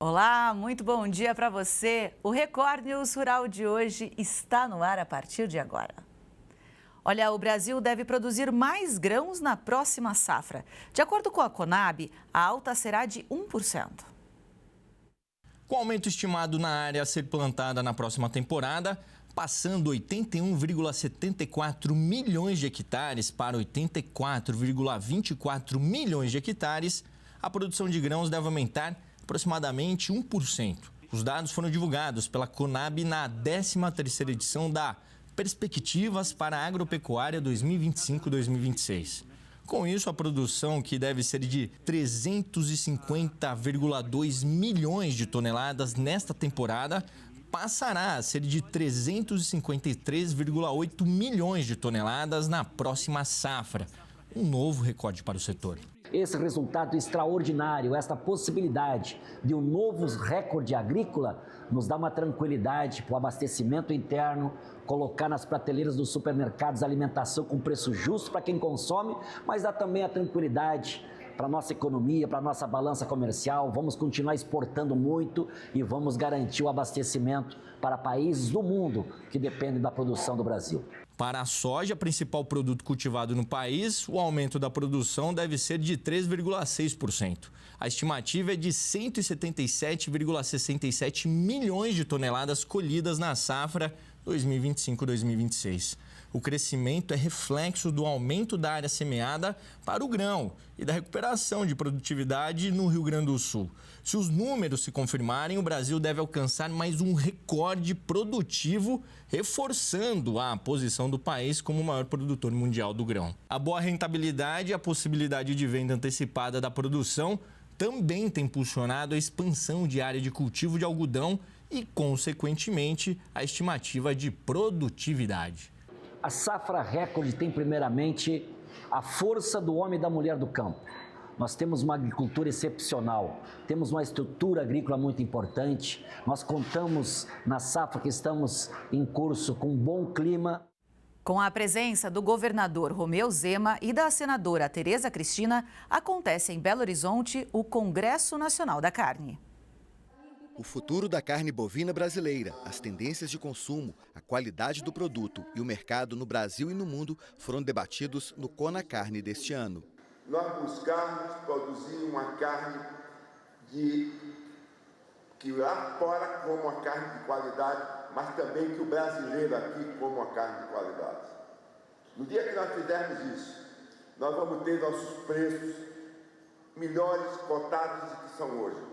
Olá, muito bom dia para você. O Record News Rural de hoje está no ar a partir de agora. Olha, o Brasil deve produzir mais grãos na próxima safra. De acordo com a Conab, a alta será de 1%. Com o aumento estimado na área a ser plantada na próxima temporada, passando 81,74 milhões de hectares para 84,24 milhões de hectares, a produção de grãos deve aumentar aproximadamente 1%. Os dados foram divulgados pela Conab na 13ª edição da Perspectivas para a Agropecuária 2025-2026. Com isso, a produção, que deve ser de 350,2 milhões de toneladas nesta temporada, passará a ser de 353,8 milhões de toneladas na próxima safra. Um novo recorde para o setor. Esse resultado extraordinário, esta possibilidade de um novo recorde agrícola, nos dá uma tranquilidade para o abastecimento interno, colocar nas prateleiras dos supermercados alimentação com preço justo para quem consome, mas dá também a tranquilidade para a nossa economia, para a nossa balança comercial. Vamos continuar exportando muito e vamos garantir o abastecimento para países do mundo que dependem da produção do Brasil. Para a soja, principal produto cultivado no país, o aumento da produção deve ser de 3,6%. A estimativa é de 177,67 milhões de toneladas colhidas na safra 2025-2026. O crescimento é reflexo do aumento da área semeada para o grão e da recuperação de produtividade no Rio Grande do Sul. Se os números se confirmarem, o Brasil deve alcançar mais um recorde produtivo, reforçando a posição do país como o maior produtor mundial do grão. A boa rentabilidade e a possibilidade de venda antecipada da produção também tem impulsionado a expansão de área de cultivo de algodão e, consequentemente, a estimativa de produtividade. A safra recorde tem, primeiramente, a força do homem e da mulher do campo. Nós temos uma agricultura excepcional, temos uma estrutura agrícola muito importante, nós contamos na safra que estamos em curso com um bom clima. Com a presença do governador Romeu Zema e da senadora Tereza Cristina, acontece em Belo Horizonte o Congresso Nacional da Carne. O futuro da carne bovina brasileira, as tendências de consumo, a qualidade do produto e o mercado no Brasil e no mundo foram debatidos no Conacarne deste ano. Nós buscamos produzir uma carne que lá fora coma uma carne de qualidade, mas também que o brasileiro aqui coma uma carne de qualidade. No dia que nós fizermos isso, nós vamos ter nossos preços melhores cotados do que são hoje.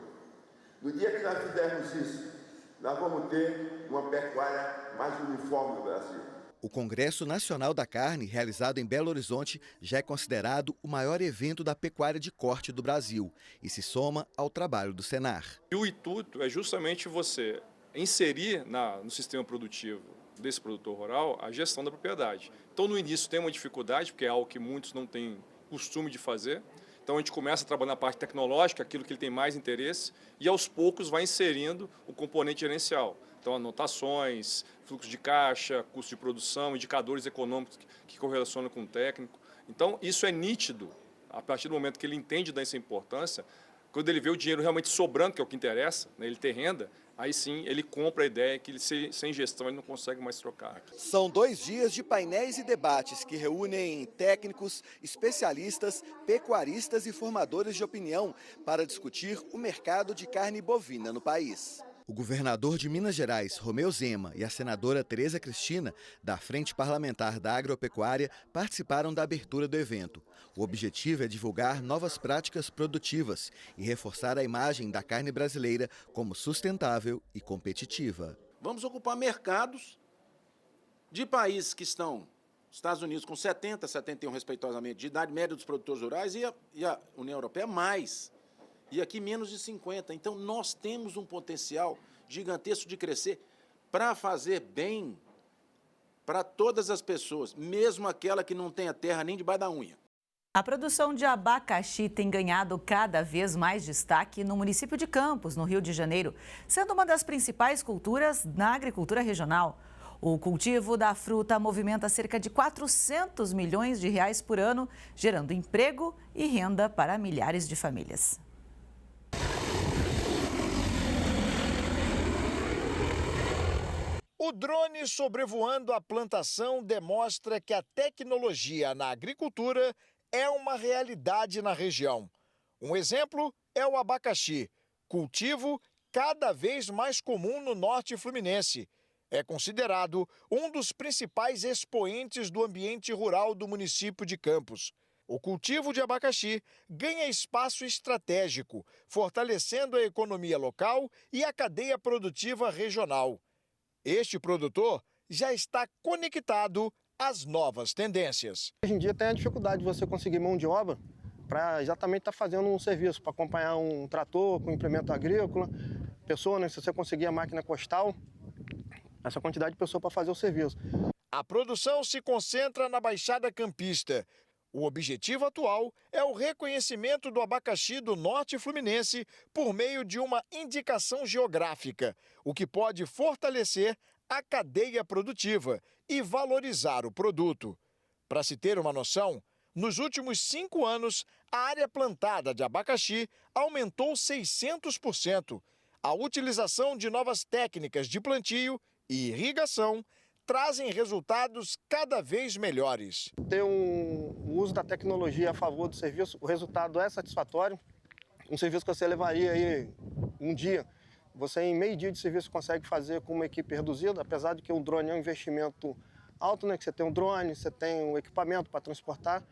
No dia que nós fizermos isso, nós vamos ter uma pecuária mais uniforme no Brasil. O Congresso Nacional da Carne, realizado em Belo Horizonte, já é considerado o maior evento da pecuária de corte do Brasil e se soma ao trabalho do Senar. E o intuito é justamente você inserir no sistema produtivo desse produtor rural a gestão da propriedade. Então, no início tem uma dificuldade, porque é algo que muitos não têm costume de fazer. Então, a gente começa a trabalhar na parte tecnológica, aquilo que ele tem mais interesse, e aos poucos vai inserindo o componente gerencial. Então, anotações, fluxo de caixa, custo de produção, indicadores econômicos que correlacionam com o técnico. Então, isso é nítido, a partir do momento que ele entende dessa importância, quando ele vê o dinheiro realmente sobrando, que é o que interessa, né, ele ter renda, aí sim ele compra a ideia que ele, sem gestão ele não consegue mais trocar. São 2 dias de painéis e debates que reúnem técnicos, especialistas, pecuaristas e formadores de opinião para discutir o mercado de carne bovina no país. O governador de Minas Gerais, Romeu Zema, e a senadora Tereza Cristina, da Frente Parlamentar da Agropecuária, participaram da abertura do evento. O objetivo é divulgar novas práticas produtivas e reforçar a imagem da carne brasileira como sustentável e competitiva. Vamos ocupar mercados de países que estão, Estados Unidos com 70, 71 respeitosamente, de idade média dos produtores rurais e a União Europeia mais. E aqui menos de 50. Então, nós temos um potencial gigantesco de crescer para fazer bem para todas as pessoas, mesmo aquela que não tem a terra nem debaixo da unha. A produção de abacaxi tem ganhado cada vez mais destaque no município de Campos, no Rio de Janeiro, sendo uma das principais culturas na agricultura regional. O cultivo da fruta movimenta cerca de 400 milhões de reais por ano, gerando emprego e renda para milhares de famílias. O drone sobrevoando a plantação demonstra que a tecnologia na agricultura é uma realidade na região. Um exemplo é o abacaxi, cultivo cada vez mais comum no norte fluminense. É considerado um dos principais expoentes do ambiente rural do município de Campos. O cultivo de abacaxi ganha espaço estratégico, fortalecendo a economia local e a cadeia produtiva regional. Este produtor já está conectado às novas tendências. Hoje em dia tem a dificuldade de você conseguir mão de obra para exatamente estar fazendo um serviço, para acompanhar um trator com implemento agrícola, pessoa, né, se você conseguir a máquina costal, essa quantidade de pessoa para fazer o serviço. A produção se concentra na Baixada Campista. O objetivo atual é o reconhecimento do abacaxi do norte fluminense por meio de uma indicação geográfica, o que pode fortalecer a cadeia produtiva e valorizar o produto. Para se ter uma noção, nos últimos 5 anos, a área plantada de abacaxi aumentou 600%. A utilização de novas técnicas de plantio e irrigação trazem resultados cada vez melhores. Ter o uso da tecnologia a favor do serviço, o resultado é satisfatório. Um serviço que você levaria aí um dia, você em meio dia de serviço consegue fazer com uma equipe reduzida, apesar de que o drone é um investimento alto, né? Que você tem um drone, você tem um equipamento para transportar,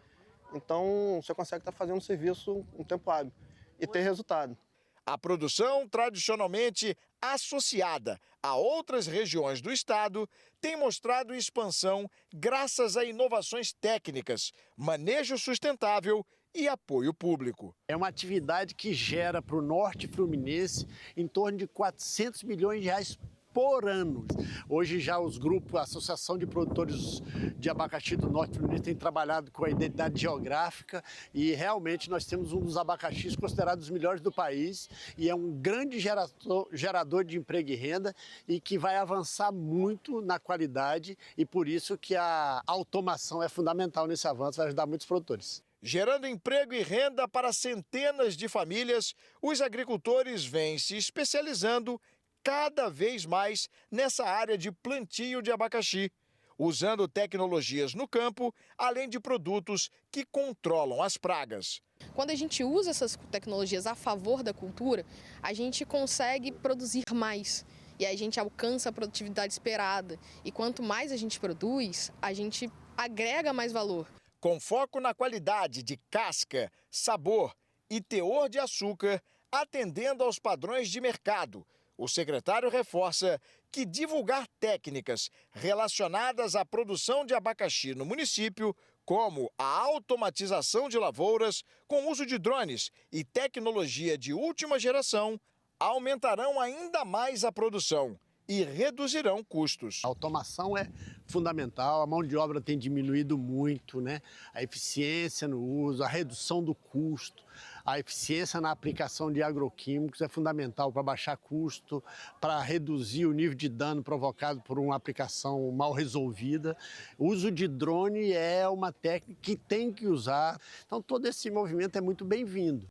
então você consegue estar fazendo um serviço em tempo hábil e ter resultado. A produção, tradicionalmente associada a outras regiões do estado, tem mostrado expansão graças a inovações técnicas, manejo sustentável e apoio público. É uma atividade que gera para o norte fluminense em torno de 400 milhões de reais por ano. Hoje já os grupos, a Associação de Produtores de Abacaxi do Norte Fluminense tem trabalhado com a identidade geográfica e realmente nós temos um dos abacaxis considerados os melhores do país e é um grande gerador de emprego e renda e que vai avançar muito na qualidade e por isso que a automação é fundamental nesse avanço, vai ajudar muitos produtores. Gerando emprego e renda para centenas de famílias, os agricultores vêm se especializando cada vez mais nessa área de plantio de abacaxi, usando tecnologias no campo, além de produtos que controlam as pragas. Quando a gente usa essas tecnologias a favor da cultura, a gente consegue produzir mais e a gente alcança a produtividade esperada. E quanto mais a gente produz, a gente agrega mais valor. Com foco na qualidade de casca, sabor e teor de açúcar, atendendo aos padrões de mercado, o secretário reforça que divulgar técnicas relacionadas à produção de abacaxi no município, como a automatização de lavouras com uso de drones e tecnologia de última geração, aumentarão ainda mais a produção e reduzirão custos. A automação é fundamental, a mão de obra tem diminuído muito, né? A eficiência no uso, a redução do custo, a eficiência na aplicação de agroquímicos é fundamental para baixar custo, para reduzir o nível de dano provocado por uma aplicação mal resolvida. O uso de drone é uma técnica que tem que usar, então todo esse movimento é muito bem-vindo.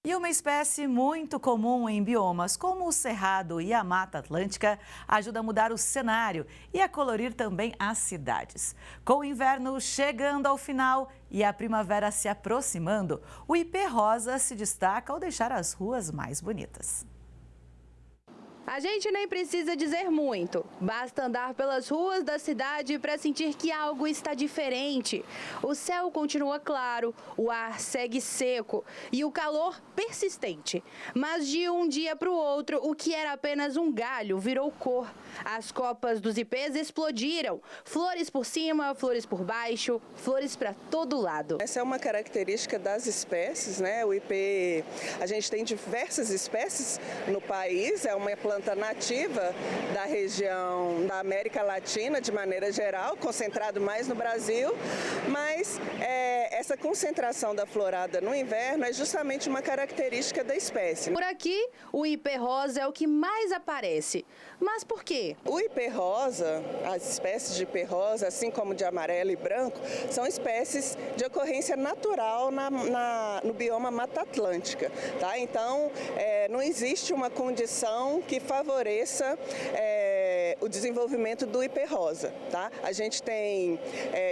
E uma espécie muito comum em biomas como o Cerrado e a Mata Atlântica ajuda a mudar o cenário e a colorir também as cidades. Com o inverno chegando ao final e a primavera se aproximando, o ipê rosa se destaca ao deixar as ruas mais bonitas. A gente nem precisa dizer muito, basta andar pelas ruas da cidade para sentir que algo está diferente. O céu continua claro, o ar segue seco e o calor persistente. Mas de um dia para o outro, o que era apenas um galho virou cor. As copas dos ipês explodiram, flores por cima, flores por baixo, flores para todo lado. Essa é uma característica das espécies, né? O ipê, a gente tem diversas espécies no país, é uma planta nativa da região da América Latina, de maneira geral, concentrado mais no Brasil, mas essa concentração da florada no inverno é justamente uma característica da espécie. Por aqui, o ipê rosa é o que mais aparece. Mas por quê? O ipê rosa, as espécies de ipê rosa, assim como de amarelo e branco, são espécies de ocorrência natural no bioma Mata Atlântica. Tá? Então, não existe uma condição que favoreça o desenvolvimento do IP rosa, tá? A gente tem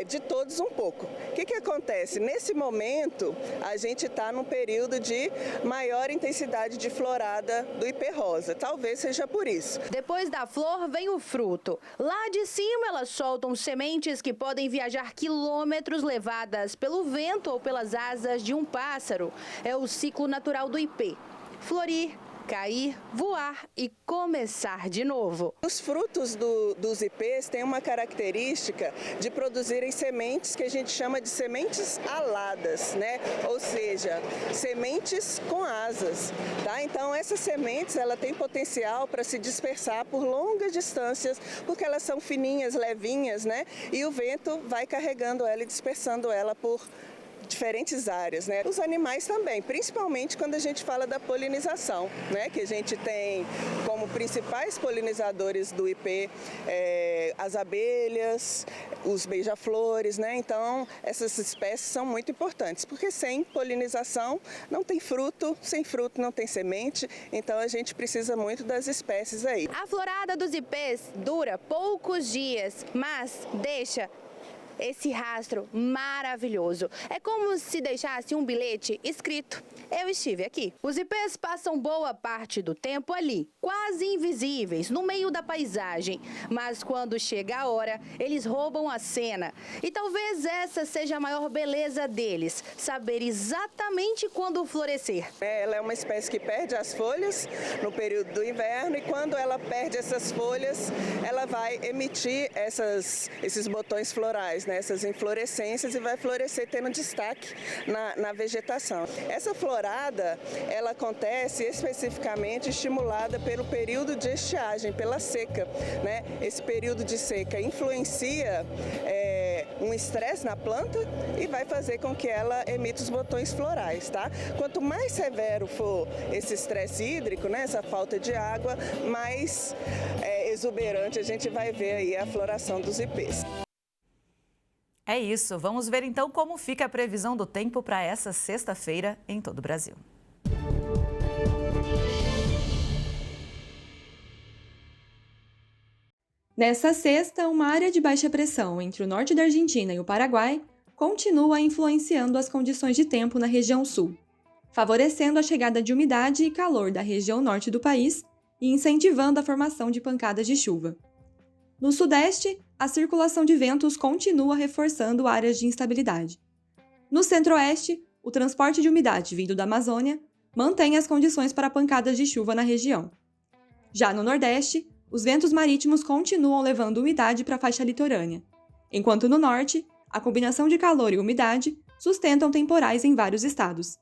de todos um pouco. O que acontece? Nesse momento, a gente está num período de maior intensidade de florada do IP rosa. Talvez seja por isso. Depois da flor vem o fruto. Lá de cima elas soltam sementes que podem viajar quilômetros levadas pelo vento ou pelas asas de um pássaro. É o ciclo natural do IP. Florir, cair, voar e começar de novo. Os frutos dos IPs têm uma característica de produzirem sementes que a gente chama de sementes aladas, né? Ou seja, sementes com asas, tá? Então essas sementes, ela tem potencial para se dispersar por longas distâncias, porque elas são fininhas, levinhas, né? E o vento vai carregando ela e dispersando ela por diferentes áreas, né? Os animais também, principalmente quando a gente fala da polinização, né? Que a gente tem como principais polinizadores do IP as abelhas, os beija-flores, né? Então, essas espécies são muito importantes, porque sem polinização não tem fruto, sem fruto não tem semente, então a gente precisa muito das espécies aí. A florada dos IPs dura poucos dias, mas deixa esse rastro maravilhoso. É como se deixasse um bilhete escrito: eu estive aqui. Os IPs passam boa parte do tempo ali, quase invisíveis, no meio da paisagem. Mas quando chega a hora, eles roubam a cena. E talvez essa seja a maior beleza deles, saber exatamente quando florescer. Ela é uma espécie que perde as folhas no período do inverno, e quando ela perde essas folhas, ela vai emitir esses botões florais, né? Essas inflorescências, e vai florescer tendo destaque na vegetação. Essa florada, ela acontece especificamente estimulada pelo período de estiagem, pela seca, né? Esse período de seca influencia um estresse na planta e vai fazer com que ela emita os botões florais, tá? Quanto mais severo for esse estresse hídrico, né, essa falta de água, mais exuberante a gente vai ver aí a floração dos IPs. É isso, vamos ver então como fica a previsão do tempo para essa sexta-feira em todo o Brasil. Nessa sexta, uma área de baixa pressão entre o norte da Argentina e o Paraguai continua influenciando as condições de tempo na região sul, favorecendo a chegada de umidade e calor da região norte do país e incentivando a formação de pancadas de chuva. No sudeste, a circulação de ventos continua reforçando áreas de instabilidade. No centro-oeste, o transporte de umidade vindo da Amazônia mantém as condições para pancadas de chuva na região. Já no nordeste, os ventos marítimos continuam levando umidade para a faixa litorânea, enquanto no norte, a combinação de calor e umidade sustentam temporais em vários estados.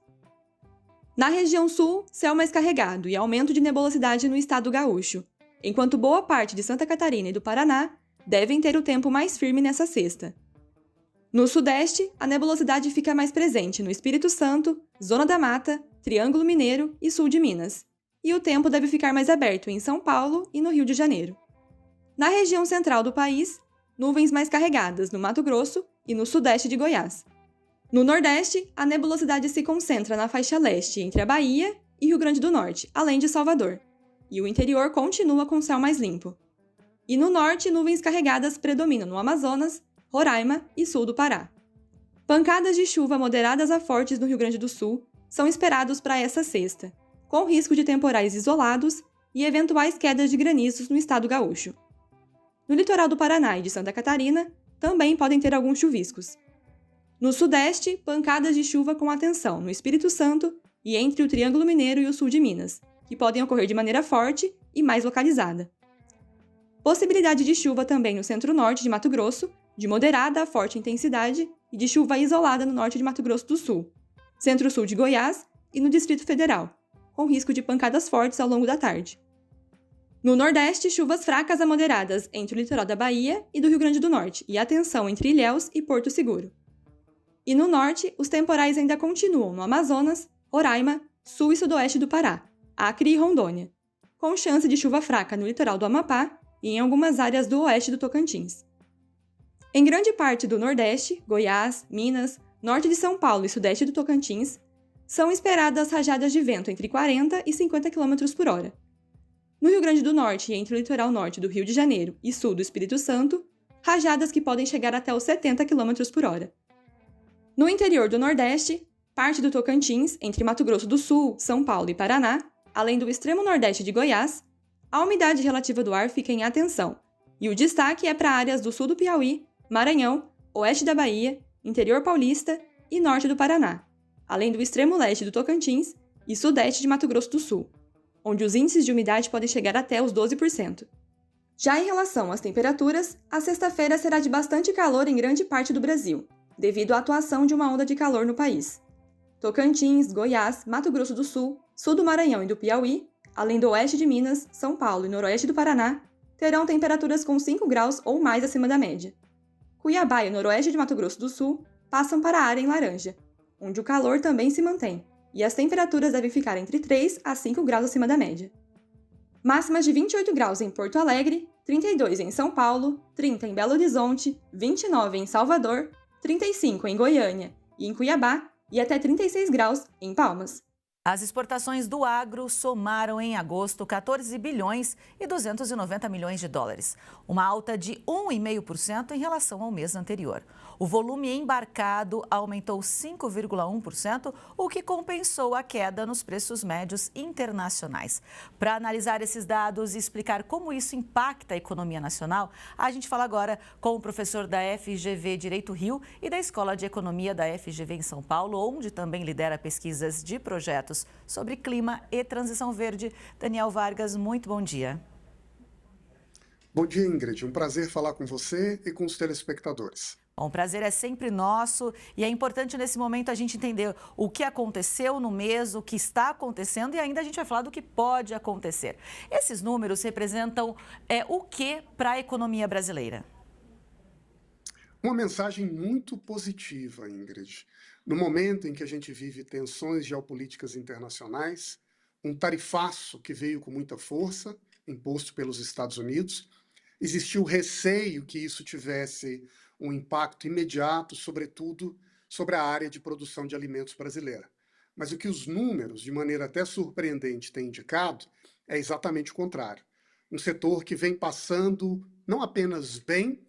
Na região sul, céu mais carregado e aumento de nebulosidade no estado gaúcho, enquanto boa parte de Santa Catarina e do Paraná devem ter o tempo mais firme nessa sexta. No sudeste, a nebulosidade fica mais presente no Espírito Santo, Zona da Mata, Triângulo Mineiro e sul de Minas, e o tempo deve ficar mais aberto em São Paulo e no Rio de Janeiro. Na região central do país, nuvens mais carregadas no Mato Grosso e no sudeste de Goiás. No nordeste, a nebulosidade se concentra na faixa leste entre a Bahia e Rio Grande do Norte, além de Salvador, e o interior continua com céu mais limpo. E no norte, nuvens carregadas predominam no Amazonas, Roraima e sul do Pará. Pancadas de chuva moderadas a fortes no Rio Grande do Sul são esperados para essa sexta, com risco de temporais isolados e eventuais quedas de granizos no estado gaúcho. No litoral do Paraná e de Santa Catarina, também podem ter alguns chuviscos. No sudeste, pancadas de chuva com atenção no Espírito Santo e entre o Triângulo Mineiro e o sul de Minas, que podem ocorrer de maneira forte e mais localizada. Possibilidade de chuva também no centro-norte de Mato Grosso, de moderada a forte intensidade, e de chuva isolada no norte de Mato Grosso do Sul, centro-sul de Goiás e no Distrito Federal, com risco de pancadas fortes ao longo da tarde. No nordeste, chuvas fracas a moderadas entre o litoral da Bahia e do Rio Grande do Norte, e atenção entre Ilhéus e Porto Seguro. E no norte, os temporais ainda continuam no Amazonas, Roraima, sul e sudoeste do Pará, Acre e Rondônia, com chance de chuva fraca no litoral do Amapá e em algumas áreas do oeste do Tocantins. Em grande parte do Nordeste, Goiás, Minas, norte de São Paulo e sudeste do Tocantins, são esperadas rajadas de vento entre 40 e 50 km por hora. No Rio Grande do Norte e entre o litoral norte do Rio de Janeiro e sul do Espírito Santo, rajadas que podem chegar até os 70 km por hora. No interior do Nordeste, parte do Tocantins, entre Mato Grosso do Sul, São Paulo e Paraná, além do extremo nordeste de Goiás, a umidade relativa do ar fica em atenção, e o destaque é para áreas do sul do Piauí, Maranhão, oeste da Bahia, interior paulista e norte do Paraná, além do extremo leste do Tocantins e sudeste de Mato Grosso do Sul, onde os índices de umidade podem chegar até os 12%. Já em relação às temperaturas, a sexta-feira será de bastante calor em grande parte do Brasil, devido à atuação de uma onda de calor no país. Tocantins, Goiás, Mato Grosso do Sul, sul do Maranhão e do Piauí, além do oeste de Minas, São Paulo e noroeste do Paraná, terão temperaturas com 5 graus ou mais acima da média. Cuiabá e o noroeste de Mato Grosso do Sul passam para a área em laranja, onde o calor também se mantém, e as temperaturas devem ficar entre 3 a 5 graus acima da média. Máximas de 28 graus em Porto Alegre, 32 em São Paulo, 30 em Belo Horizonte, 29 em Salvador, 35 em Goiânia e em Cuiabá e até 36 graus em Palmas. As exportações do agro somaram em agosto 14 bilhões e 290 milhões de dólares, uma alta de 1,5% em relação ao mês anterior. O volume embarcado aumentou 5,1%, o que compensou a queda nos preços médios internacionais. Para analisar esses dados e explicar como isso impacta a economia nacional, a gente fala agora com o professor da FGV Direito Rio e da Escola de Economia da FGV em São Paulo, onde também lidera pesquisas de projetos sobre clima e transição verde. Daniel Vargas, muito bom dia. Bom dia, Ingrid. Um prazer falar com você e com os telespectadores. Bom, o prazer é sempre nosso e é importante nesse momento a gente entender o que aconteceu no mês, o que está acontecendo e ainda a gente vai falar do que pode acontecer. Esses números representam o que para a economia brasileira? Uma mensagem muito positiva, Ingrid. No momento em que a gente vive tensões geopolíticas internacionais, um tarifaço que veio com muita força, imposto pelos Estados Unidos, existiu receio que isso tivesse um impacto imediato, sobretudo sobre a área de produção de alimentos brasileira. Mas o que os números, de maneira até surpreendente, têm indicado é exatamente o contrário. Um setor que vem passando não apenas bem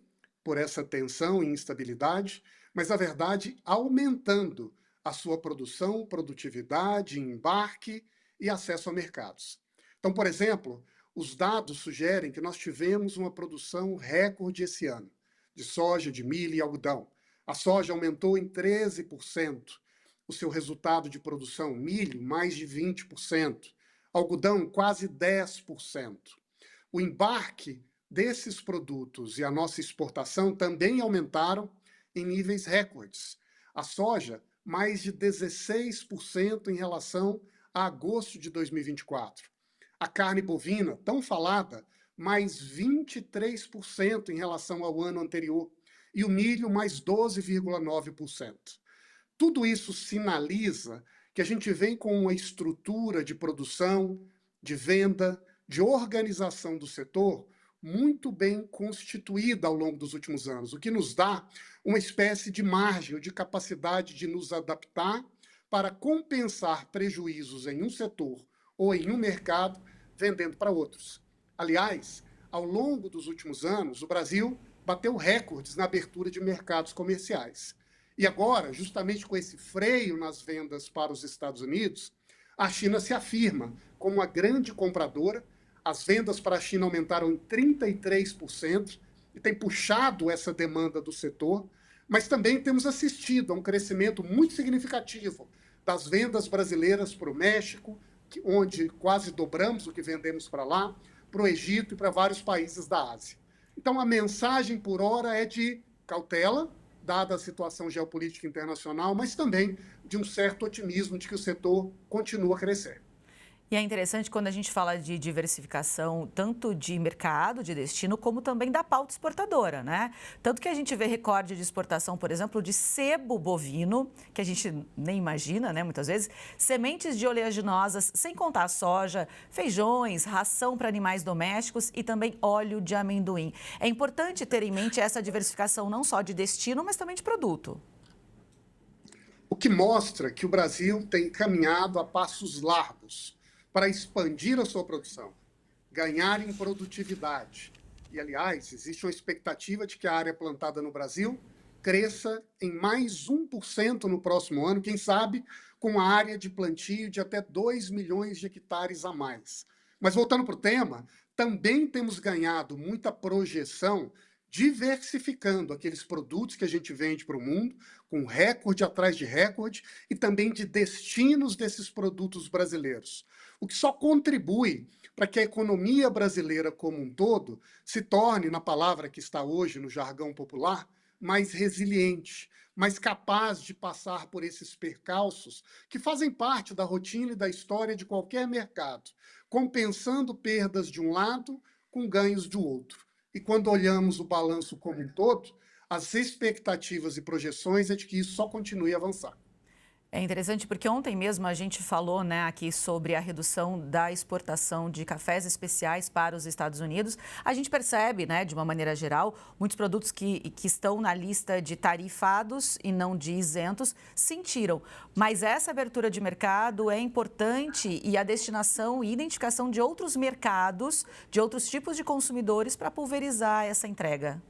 por essa tensão e instabilidade, mas, na verdade, aumentando a sua produção, produtividade, embarque e acesso a mercados. Então, por exemplo, os dados sugerem que nós tivemos uma produção recorde esse ano, de soja, de milho e algodão. A soja aumentou em 13%, o seu resultado de produção, milho, mais de 20%, algodão, quase 10%. O embarque desses produtos e a nossa exportação também aumentaram em níveis recordes. A soja, mais de 16% em relação a agosto de 2024. A carne bovina, tão falada, mais 23% em relação ao ano anterior. E o milho, mais 12,9%. Tudo isso sinaliza que a gente vem com uma estrutura de produção, de venda, de organização do setor muito bem constituída ao longo dos últimos anos, o que nos dá uma espécie de margem, de capacidade de nos adaptar para compensar prejuízos em um setor ou em um mercado, vendendo para outros. Aliás, ao longo dos últimos anos, o Brasil bateu recordes na abertura de mercados comerciais. E agora, justamente com esse freio nas vendas para os Estados Unidos, a China se afirma como uma grande compradora. As vendas para a China aumentaram em 33% e tem puxado essa demanda do setor, mas também temos assistido a um crescimento muito significativo das vendas brasileiras para o México, onde quase dobramos o que vendemos para lá, para o Egito e para vários países da Ásia. Então, a mensagem por hora é de cautela, dada a situação geopolítica internacional, mas também de um certo otimismo de que o setor continua a crescer. E é interessante quando a gente fala de diversificação, tanto de mercado, de destino, como também da pauta exportadora, né? Tanto que a gente vê recorde de exportação, por exemplo, de sebo bovino, que a gente nem imagina, né, muitas vezes, sementes de oleaginosas, sem contar soja, feijões, ração para animais domésticos e também óleo de amendoim. É importante ter em mente essa diversificação não só de destino, mas também de produto. O que mostra que o Brasil tem caminhado a passos largos para expandir a sua produção. ganhar em produtividade. E, aliás, existe uma expectativa de que a área plantada no Brasil cresça em mais 1% no próximo ano, quem sabe com a área de plantio de até 2 milhões de hectares a mais. Mas, voltando para o tema, também temos ganhado muita projeção diversificando aqueles produtos que a gente vende para o mundo, com recorde atrás de recorde, e também de destinos desses produtos brasileiros, o que só contribui para que a economia brasileira como um todo se torne, na palavra que está hoje no jargão popular, mais resiliente, mais capaz de passar por esses percalços que fazem parte da rotina e da história de qualquer mercado, compensando perdas de um lado com ganhos do outro. E quando olhamos o balanço como um todo, as expectativas e projeções é de que isso só continue a avançar. É interessante porque ontem mesmo a gente falou, né, aqui sobre a redução da exportação de cafés especiais para os Estados Unidos. A gente percebe, né, de uma maneira geral, muitos produtos que estão na lista de tarifados e não de isentos sentiram. Mas essa abertura de mercado é importante e a destinação e identificação de outros mercados, de outros tipos de consumidores para pulverizar essa entrega.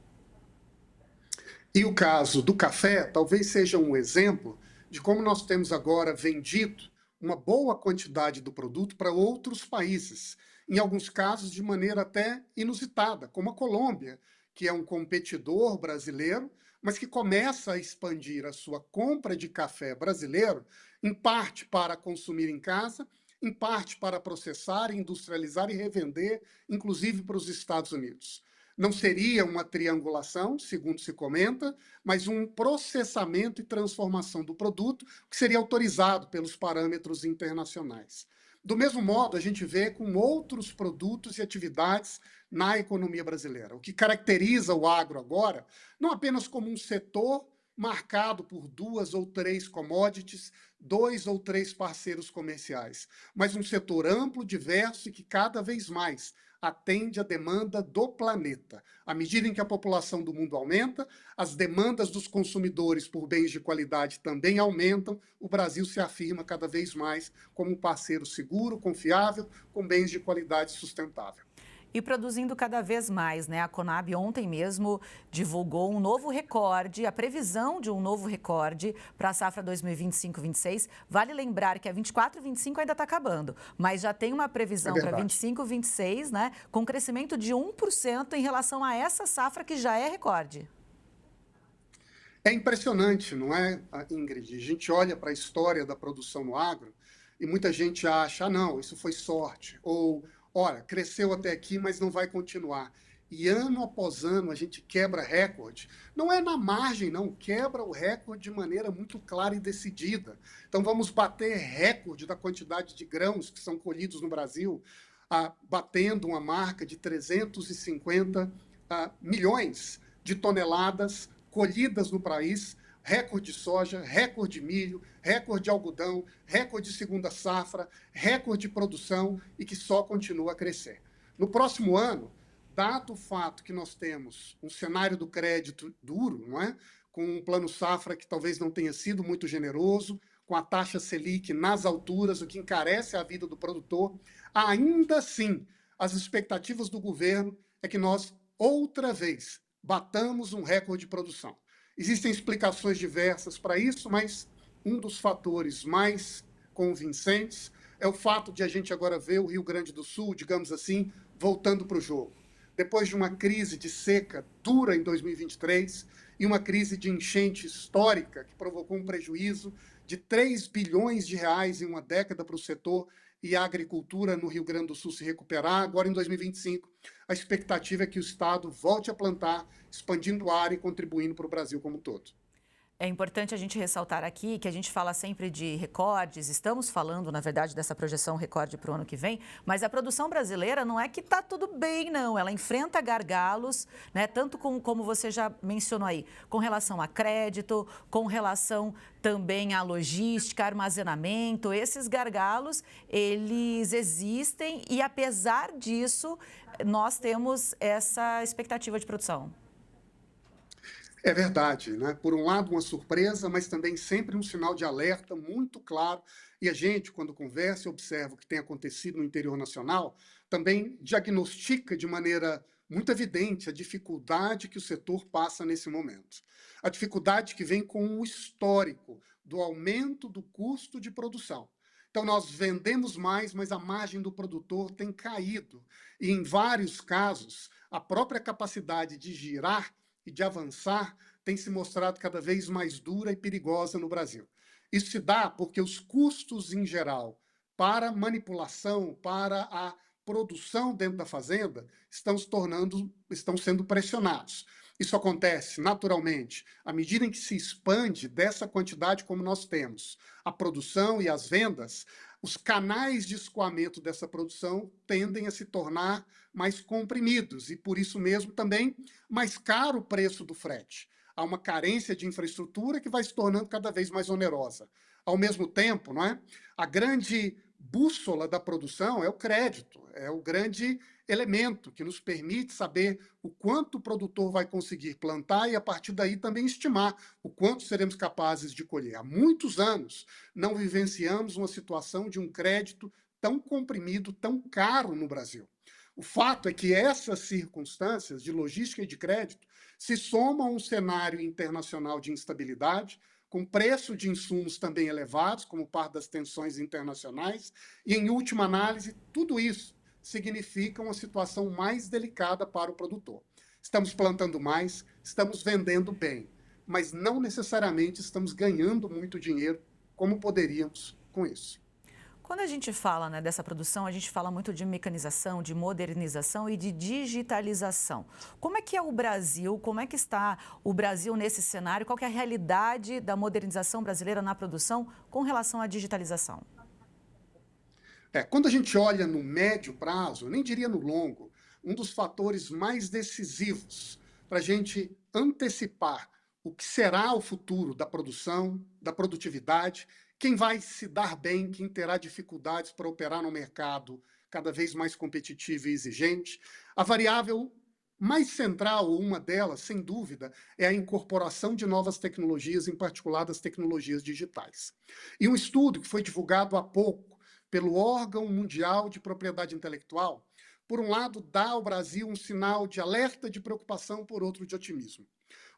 E o caso do café talvez seja um exemplo de como nós temos agora vendido uma boa quantidade do produto para outros países, em alguns casos de maneira até inusitada, como a Colômbia, que é um competidor brasileiro, mas que começa a expandir a sua compra de café brasileiro, em parte para consumir em casa, em parte para processar, industrializar e revender, inclusive para os Estados Unidos. Não seria uma triangulação, segundo se comenta, mas um processamento e transformação do produto que seria autorizado pelos parâmetros internacionais. Do mesmo modo, a gente vê com outros produtos e atividades na economia brasileira. O que caracteriza o agro agora, não apenas como um setor marcado por 2 ou 3 commodities, 2 ou 3 parceiros comerciais, mas um setor amplo, diverso e que cada vez mais atende à demanda do planeta. À medida em que a população do mundo aumenta, as demandas dos consumidores por bens de qualidade também aumentam, o Brasil se afirma cada vez mais como um parceiro seguro, confiável, com bens de qualidade sustentável. E produzindo cada vez mais, né? A Conab ontem mesmo divulgou um novo recorde, a previsão de um novo recorde para a safra 2025-26. Vale lembrar que a 24-25 ainda está acabando, mas já tem uma previsão para 25-26, né? Com crescimento de 1% em relação a essa safra que já é recorde. É impressionante, não é, Ingrid? A gente olha para a história da produção no agro e muita gente acha, não, isso foi sorte, ou olha, cresceu até aqui, mas não vai continuar. E ano após ano a gente quebra recorde. Não é na margem, não. Quebra o recorde de maneira muito clara e decidida. Então vamos bater recorde da quantidade de grãos que são colhidos no Brasil, batendo uma marca de 350 milhões de toneladas colhidas no país, recorde de soja, recorde de milho, recorde de algodão, recorde de segunda safra, recorde de produção e que só continua a crescer. No próximo ano, dado o fato que nós temos um cenário do crédito duro, não é? Com um plano safra que talvez não tenha sido muito generoso, com a taxa Selic nas alturas, o que encarece a vida do produtor, ainda assim, as expectativas do governo é que nós, outra vez, batamos um recorde de produção. Existem explicações diversas para isso, mas um dos fatores mais convincentes é o fato de a gente agora ver o Rio Grande do Sul, digamos assim, voltando para o jogo. Depois de uma crise de seca dura em 2023 e uma crise de enchente histórica que provocou um prejuízo de 3 bilhões de reais em uma década para o setor e a agricultura no Rio Grande do Sul se recuperar, agora em 2025, a expectativa é que o Estado volte a plantar, expandindo a área e contribuindo para o Brasil como um todo. É importante a gente ressaltar aqui que a gente fala sempre de recordes, estamos falando, na verdade, dessa projeção recorde para o ano que vem, mas a produção brasileira não é que está tudo bem, não. Ela enfrenta gargalos, né, tanto como você já mencionou aí, com relação a crédito, com relação também à logística, armazenamento. Esses gargalos, eles existem e, apesar disso, nós temos essa expectativa de produção. É verdade, né? Por um lado, uma surpresa, mas também sempre um sinal de alerta muito claro. E a gente, quando conversa e observa o que tem acontecido no interior nacional, também diagnostica de maneira muito evidente a dificuldade que o setor passa nesse momento. A dificuldade que vem com o histórico do aumento do custo de produção. Então, nós vendemos mais, mas a margem do produtor tem caído. E, em vários casos, a própria capacidade de girar e de avançar tem se mostrado cada vez mais dura e perigosa no Brasil. Isso se dá porque os custos, em geral, para manipulação, para a produção dentro da fazenda, estão sendo pressionados. Isso acontece naturalmente à medida em que se expande dessa quantidade como nós temos a produção e as vendas, os canais de escoamento dessa produção tendem a se tornar mais comprimidos e, por isso mesmo, também mais caro o preço do frete. Há uma carência de infraestrutura que vai se tornando cada vez mais onerosa. Ao mesmo tempo, não é? A grande bússola da produção é o crédito, é o grande elemento que nos permite saber o quanto o produtor vai conseguir plantar e, a partir daí, também estimar o quanto seremos capazes de colher. Há muitos anos não vivenciamos uma situação de um crédito tão comprimido, tão caro no Brasil. O fato é que essas circunstâncias de logística e de crédito se somam a um cenário internacional de instabilidade, com preço de insumos também elevados, como parte das tensões internacionais, e, em última análise, tudo isso significa uma situação mais delicada para o produtor. Estamos plantando mais, estamos vendendo bem, mas não necessariamente estamos ganhando muito dinheiro como poderíamos com isso. Quando a gente fala, né, dessa produção, a gente fala muito de mecanização, de modernização e de digitalização. Como é que é o Brasil? Como é que está o Brasil nesse cenário? Qual que é a realidade da modernização brasileira na produção com relação à digitalização? Quando a gente olha no médio prazo, eu nem diria no longo, um dos fatores mais decisivos para a gente antecipar o que será o futuro da produção, da produtividade, quem vai se dar bem, quem terá dificuldades para operar no mercado cada vez mais competitivo e exigente. A variável mais central, ou uma delas, sem dúvida, é a incorporação de novas tecnologias, em particular das tecnologias digitais. E um estudo que foi divulgado há pouco pelo órgão mundial de propriedade intelectual, por um lado, dá ao Brasil um sinal de alerta, de preocupação, por outro, de otimismo.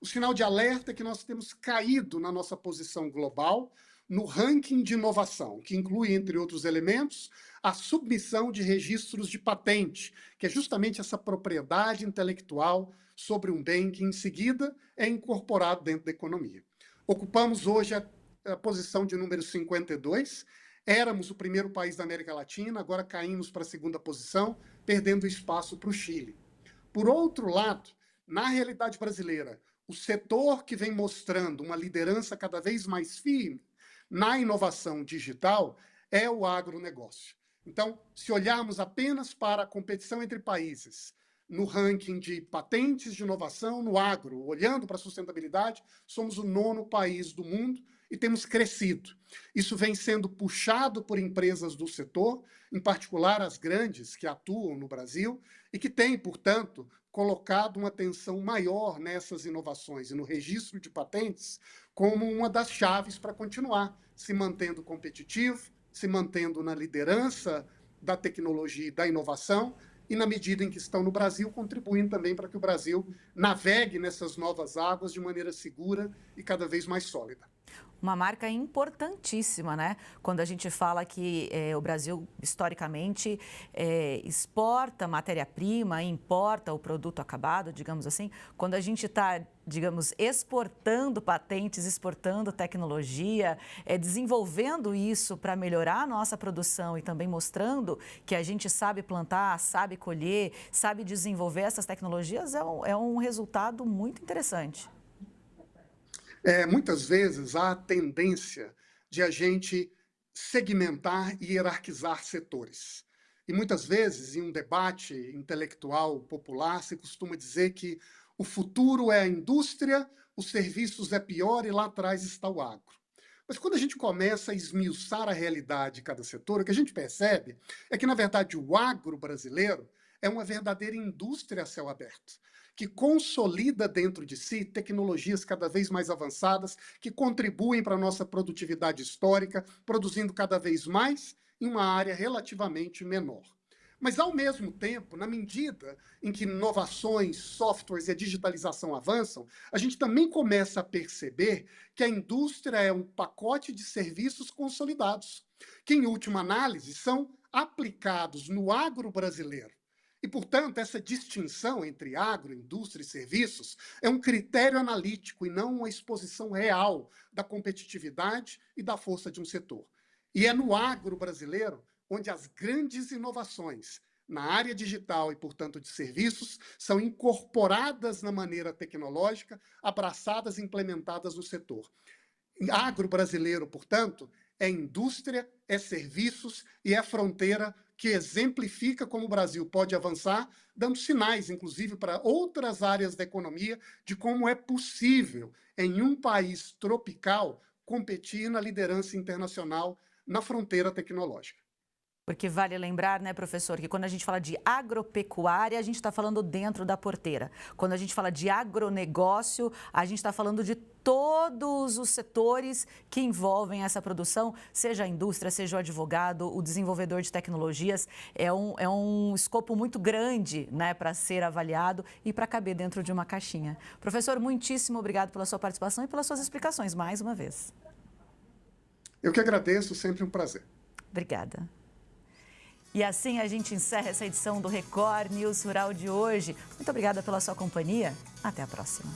O sinal de alerta é que nós temos caído na nossa posição global, no ranking de inovação, que inclui, entre outros elementos, a submissão de registros de patente, que é justamente essa propriedade intelectual sobre um bem que, em seguida, é incorporado dentro da economia. Ocupamos hoje a posição de número 52, éramos o primeiro país da América Latina, agora caímos para a segunda posição, perdendo espaço para o Chile. Por outro lado, na realidade brasileira, o setor que vem mostrando uma liderança cada vez mais firme na inovação digital é o agronegócio. Então, se olharmos apenas para a competição entre países no ranking de patentes de inovação no agro, olhando para a sustentabilidade, somos o 9º país do mundo e temos crescido. Isso vem sendo puxado por empresas do setor, em particular as grandes que atuam no Brasil e que têm, portanto, colocado uma atenção maior nessas inovações e no registro de patentes como uma das chaves para continuar se mantendo competitivo, se mantendo na liderança da tecnologia e da inovação e, na medida em que estão no Brasil, contribuindo também para que o Brasil navegue nessas novas águas de maneira segura e cada vez mais sólida. Uma marca importantíssima, né? Quando a gente fala que o Brasil, historicamente, exporta matéria-prima, importa o produto acabado, digamos assim. Quando a gente está, digamos, exportando patentes, exportando tecnologia, desenvolvendo isso para melhorar a nossa produção e também mostrando que a gente sabe plantar, sabe colher, sabe desenvolver essas tecnologias, é um resultado muito interessante. Muitas vezes há a tendência de a gente segmentar e hierarquizar setores. E muitas vezes, em um debate intelectual popular, se costuma dizer que o futuro é a indústria, os serviços é pior e lá atrás está o agro. Mas quando a gente começa a esmiuçar a realidade de cada setor, o que a gente percebe é que, na verdade, o agro brasileiro é uma verdadeira indústria a céu aberto, que consolida dentro de si tecnologias cada vez mais avançadas, que contribuem para a nossa produtividade histórica, produzindo cada vez mais em uma área relativamente menor. Mas, ao mesmo tempo, na medida em que inovações, softwares e a digitalização avançam, a gente também começa a perceber que a indústria é um pacote de serviços consolidados, que, em última análise, são aplicados no agro brasileiro. E, portanto, essa distinção entre agro, indústria e serviços é um critério analítico e não uma exposição real da competitividade e da força de um setor. E é no agro brasileiro onde as grandes inovações na área digital e, portanto, de serviços, são incorporadas na maneira tecnológica, abraçadas e implementadas no setor. Agro brasileiro, portanto, é indústria, é serviços e é fronteira que exemplifica como o Brasil pode avançar, dando sinais, inclusive, para outras áreas da economia, de como é possível, em um país tropical, competir na liderança internacional na fronteira tecnológica. Porque vale lembrar, né, professor, que quando a gente fala de agropecuária, a gente está falando dentro da porteira. Quando a gente fala de agronegócio, a gente está falando de todos os setores que envolvem essa produção, seja a indústria, seja o advogado, o desenvolvedor de tecnologias. É um escopo muito grande, né, para ser avaliado e para caber dentro de uma caixinha. Professor, muitíssimo obrigado pela sua participação e pelas suas explicações, mais uma vez. Eu que agradeço, sempre um prazer. Obrigada. E assim a gente encerra essa edição do Record News Rural de hoje. Muito obrigada pela sua companhia. Até a próxima.